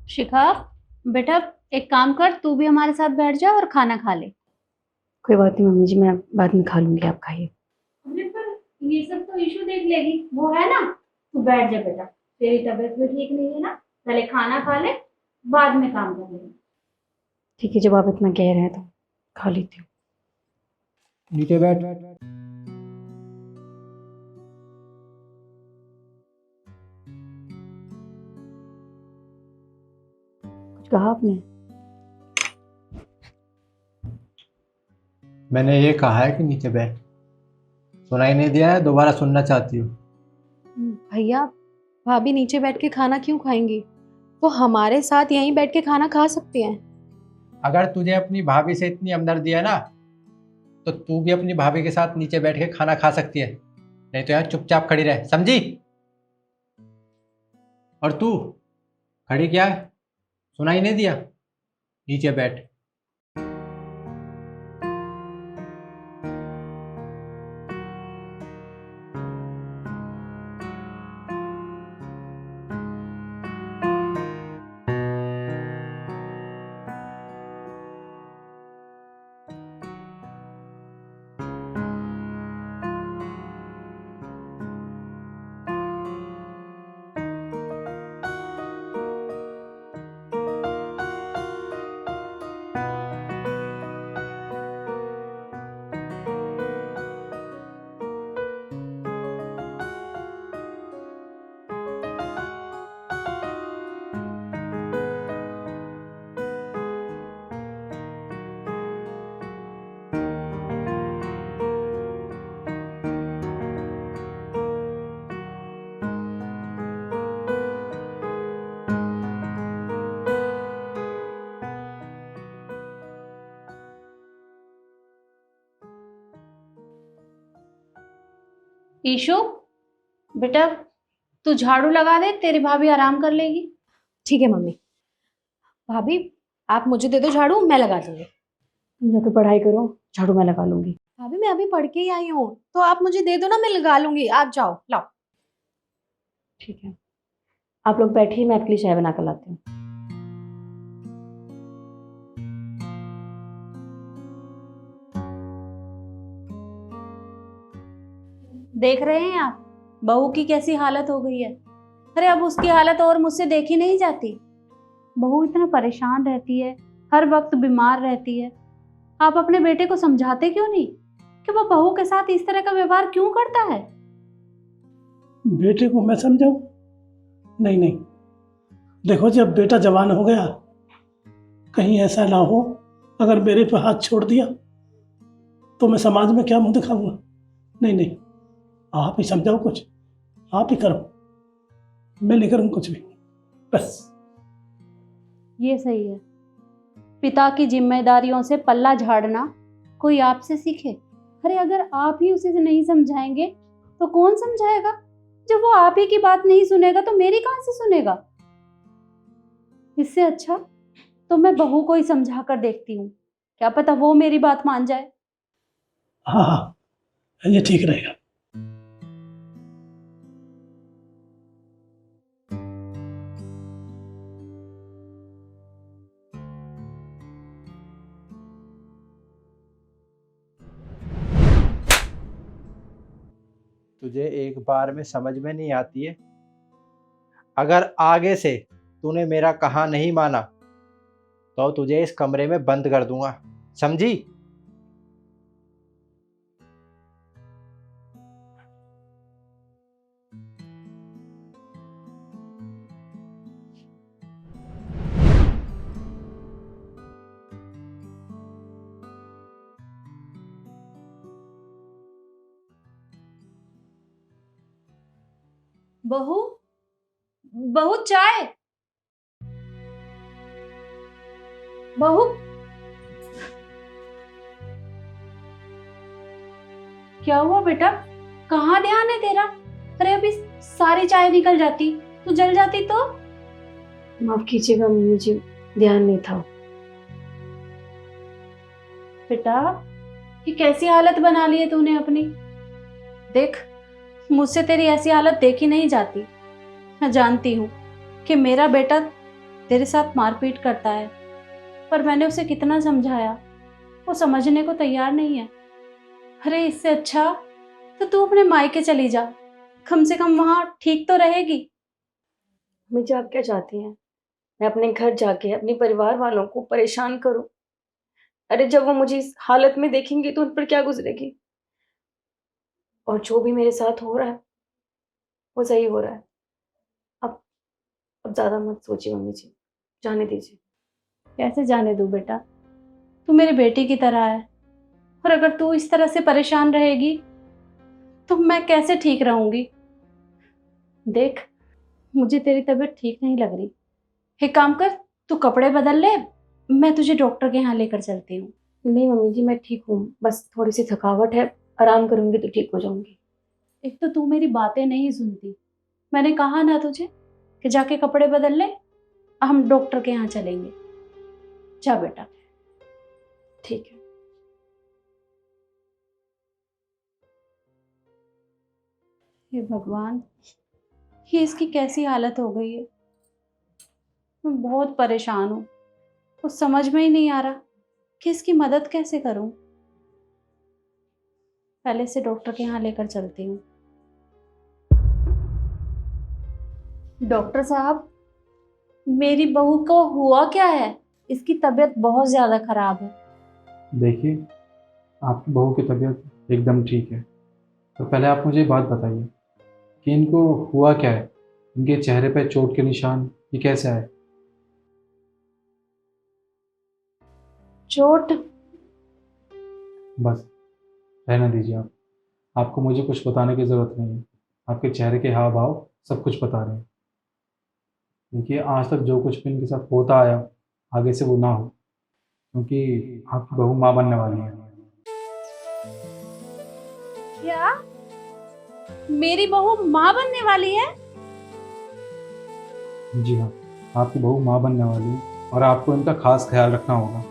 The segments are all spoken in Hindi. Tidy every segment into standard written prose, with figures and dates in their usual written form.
शिखा, बेटा एक काम कर, तू भी हमारे साथ बैठ जा और खाना खा ले। कोई बात नहीं मम्मी जी, मैं बाद में खा लूंगी, आप खाइए। अरे पर ये सब तो ईशू देख लेगी, वो है ना। तू बैठ जा बेटा, तेरी तबीयत भी ठीक नहीं है ना। पहले खाना खा ले, बाद में काम कर लेंगे। ठीक है, जब आप इतना कह रहे हैं तो खा लेती हूँ। नीचे बैठ। कुछ कहा आपने? मैंने ये कहा है कि नीचे बैठ। सुनाई नहीं दिया है? दोबारा सुनना चाहती हूँ? भैया, भाभी नीचे बैठ के खाना क्यों खाएंगी? वो हमारे साथ यहीं बैठ के खाना खा सकती हैं। अगर तुझे अपनी भाभी से इतनी हमदर्दी है ना, तो तू भी अपनी भाभी के साथ नीचे बैठ के खाना खा सकती है। नहीं तो यहाँ चुपचाप खड़ी रहे, समझी? और तू खड़ी क्या है? सुनाई नहीं दिया? नीचे बैठ। ईशु, बेटा तू झाड़ू लगा दे, तेरी भाभी आराम कर लेगी। ठीक है मम्मी। भाभी, आप मुझे दे दो झाड़ू, मैं लगा दूंगी। तुम जाके पढ़ाई करो, झाड़ू मैं लगा लूंगी। भाभी मैं अभी पढ़ के ही आई हूँ, तो आप मुझे दे दो ना, मैं लगा लूंगी। आप जाओ, लाओ। ठीक है, आप लोग बैठिए, मैं आपके लिए चाय बना कर लाती हूँ। देख रहे हैं आप, बहू की कैसी हालत हो गई है। अरे अब उसकी हालत और मुझसे देखी नहीं जाती। बहू इतना परेशान रहती है, हर वक्त बीमार रहती है। आप अपने बेटे को समझाते क्यों नहीं कि वो बहू के साथ इस तरह का व्यवहार क्यों करता है? बेटे को मैं समझाऊं? नहीं नहीं, देखो जब बेटा जवान हो गया, कहीं ऐसा ना हो अगर मेरे पे हाथ छोड़ दिया तो मैं समाज में क्या मुंह दिखाऊंगा। नहीं नहीं, आप ही समझाओ कुछ, आप ही करो, मैं नहीं करूँ कुछ भी, बस। ये सही है, पिता की जिम्मेदारियों से पल्ला झाड़ना कोई आपसे सीखे। अरे अगर आप ही उसे नहीं समझाएंगे तो कौन समझाएगा? जब वो आप ही की बात नहीं सुनेगा तो मेरी कहां से सुनेगा? इससे अच्छा तो मैं बहू को ही समझा कर देखती हूँ, क्या पता वो मेरी बात मान जाए। हाँ हाँ, ये ठीक रहेगा। तुझे एक बार में समझ में नहीं आती है? अगर आगे से तूने मेरा कहा नहीं माना तो तुझे इस कमरे में बंद कर दूंगा, समझी? बहू, बहू चाय। बहू, क्या हुआ बेटा? कहाँ ध्यान है तेरा? अरे अभी सारी चाय निकल जाती, तू जल जाती तो। माफ कीजिएगा मम्मी जी, ध्यान नहीं था। बेटा ये कैसी हालत बना ली है तूने अपनी। देख, मुझसे तेरी ऐसी हालत देखी नहीं जाती। मैं जानती हूँ कि मेरा बेटा तेरे साथ मारपीट करता है, पर मैंने उसे कितना समझाया, वो समझने को तैयार नहीं है। अरे इससे अच्छा तो तू अपने मायके चली जा, कम से कम वहां ठीक तो रहेगी। मम्मी जी, आप क्या चाहती हैं? मैं अपने घर जाके अपने परिवार वालों को परेशान करूं? अरे जब वो मुझे इस हालत में देखेंगे तो उन पर क्या गुजरेगी? और जो भी मेरे साथ हो रहा है वो सही हो रहा है। अब अब ज्यादा मत सोचिए मम्मी जी, जाने दीजिए। कैसे जाने दूं बेटा, तू मेरी बेटी की तरह है, और अगर तू इस तरह से परेशान रहेगी तो मैं कैसे ठीक रहूंगी। देख, मुझे तेरी तबीयत ठीक नहीं लग रही, एक काम कर, तू कपड़े बदल ले, मैं तुझे डॉक्टर के यहाँ लेकर चलती हूँ। नहीं मम्मी जी, मैं ठीक हूँ, बस थोड़ी सी थकावट है, आराम करूंगी तो ठीक हो जाऊंगी। एक तो तू मेरी बातें नहीं सुनती, मैंने कहा ना तुझे कि जाके कपड़े बदल ले, हम डॉक्टर के यहाँ चलेंगे। जा बेटा। ठीक है। हे भगवान, ये इसकी कैसी हालत हो गई है। मैं बहुत परेशान हूँ, कुछ समझ में ही नहीं आ रहा कि इसकी मदद कैसे करूं। पहले से डॉक्टर के यहाँ लेकर चलती हूँ। डॉक्टर साहब, मेरी बहू को हुआ क्या है? इसकी तबीयत बहुत ज्यादा खराब है। देखिए, आपकी बहू की तबीयत एकदम ठीक है। तो पहले आप मुझे बात बताइए कि इनको हुआ क्या है। इनके चेहरे पे चोट के निशान ये कैसे आए? चोट? बस रहने दीजिए आप। आपको मुझे कुछ बताने की ज़रूरत नहीं है। आपके चेहरे के हाव भाव सब कुछ बता रहे हैं। देखिए, आज तक जो कुछ भी इनके साथ होता आया, आगे से वो ना हो, क्योंकि आपकी बहू माँ बनने वाली है। क्या मेरी बहू माँ बनने वाली है? जी हाँ, आपकी बहू माँ बनने वाली है और आपको इनका खास ख्याल रखना होगा।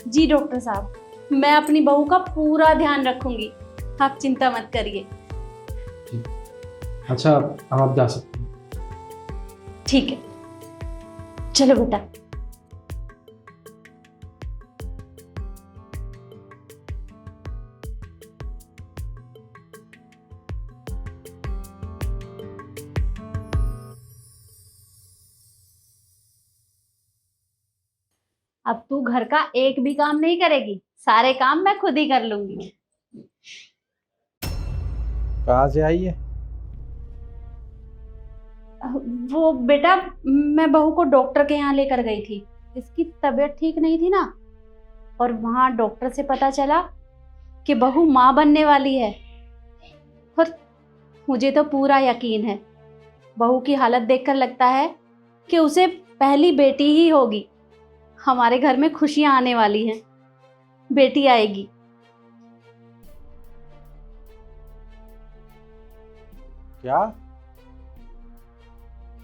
जी डॉक्टर साहब, मैं अपनी बहू का पूरा ध्यान रखूंगी, आप चिंता मत करिए। जी। अच्छा, अब आप जा सकते हैं। ठीक है, चलो बेटा। अब तू घर का एक भी काम नहीं करेगी, सारे काम मैं खुद ही कर लूंगी। कहाँ से आई है? वो बेटा, मैं बहू को डॉक्टर के यहाँ लेकर गई थी, इसकी तबीयत ठीक नहीं थी ना, और वहां डॉक्टर से पता चला कि बहू माँ बनने वाली है। और मुझे तो पूरा यकीन है, बहू की हालत देखकर लगता है कि उसे पहली बेटी ही होगी। हमारे घर में खुशियां आने वाली हैं, बेटी आएगी। क्या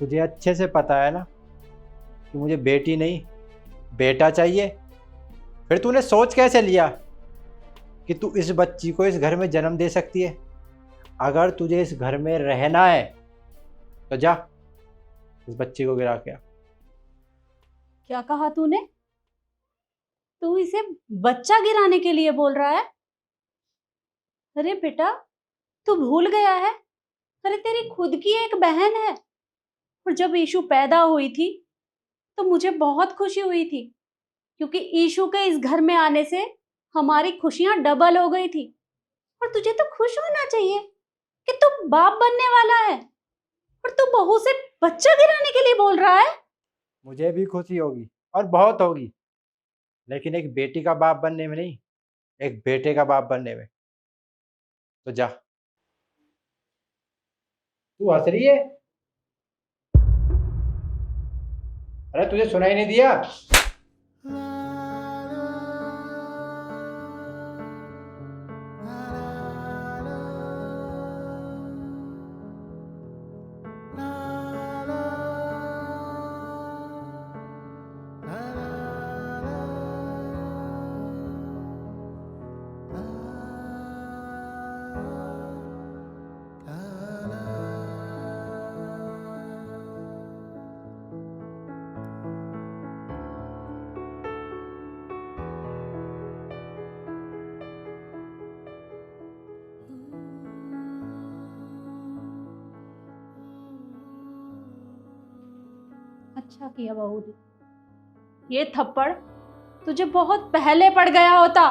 तुझे अच्छे से पता है ना कि मुझे बेटी नहीं बेटा चाहिए? फिर तूने सोच कैसे लिया कि तू इस बच्ची को इस घर में जन्म दे सकती है? अगर तुझे इस घर में रहना है तो जा, इस बच्ची को गिरा के आ। क्या कहा तूने? तू इसे बच्चा गिराने के लिए बोल रहा है? अरे बेटा, तू भूल गया है, अरे तेरी खुद की एक बहन है, और जब ईशु पैदा हुई थी तो मुझे बहुत खुशी हुई थी, क्योंकि ईशु के इस घर में आने से हमारी खुशियां डबल हो गई थी। और तुझे तो खुश होना चाहिए कि तू बाप बनने वाला है, और तू बहू से बच्चा गिराने के लिए बोल रहा है। मुझे भी खुशी होगी और बहुत होगी, लेकिन एक बेटी का बाप बनने में नहीं, एक बेटे का बाप बनने में। तो जा। तू हंस रही है? अरे तुझे सुनाई नहीं दिया? अच्छा किया बहू ने। ये थप्पड़ तुझे बहुत पहले पड़ गया होता।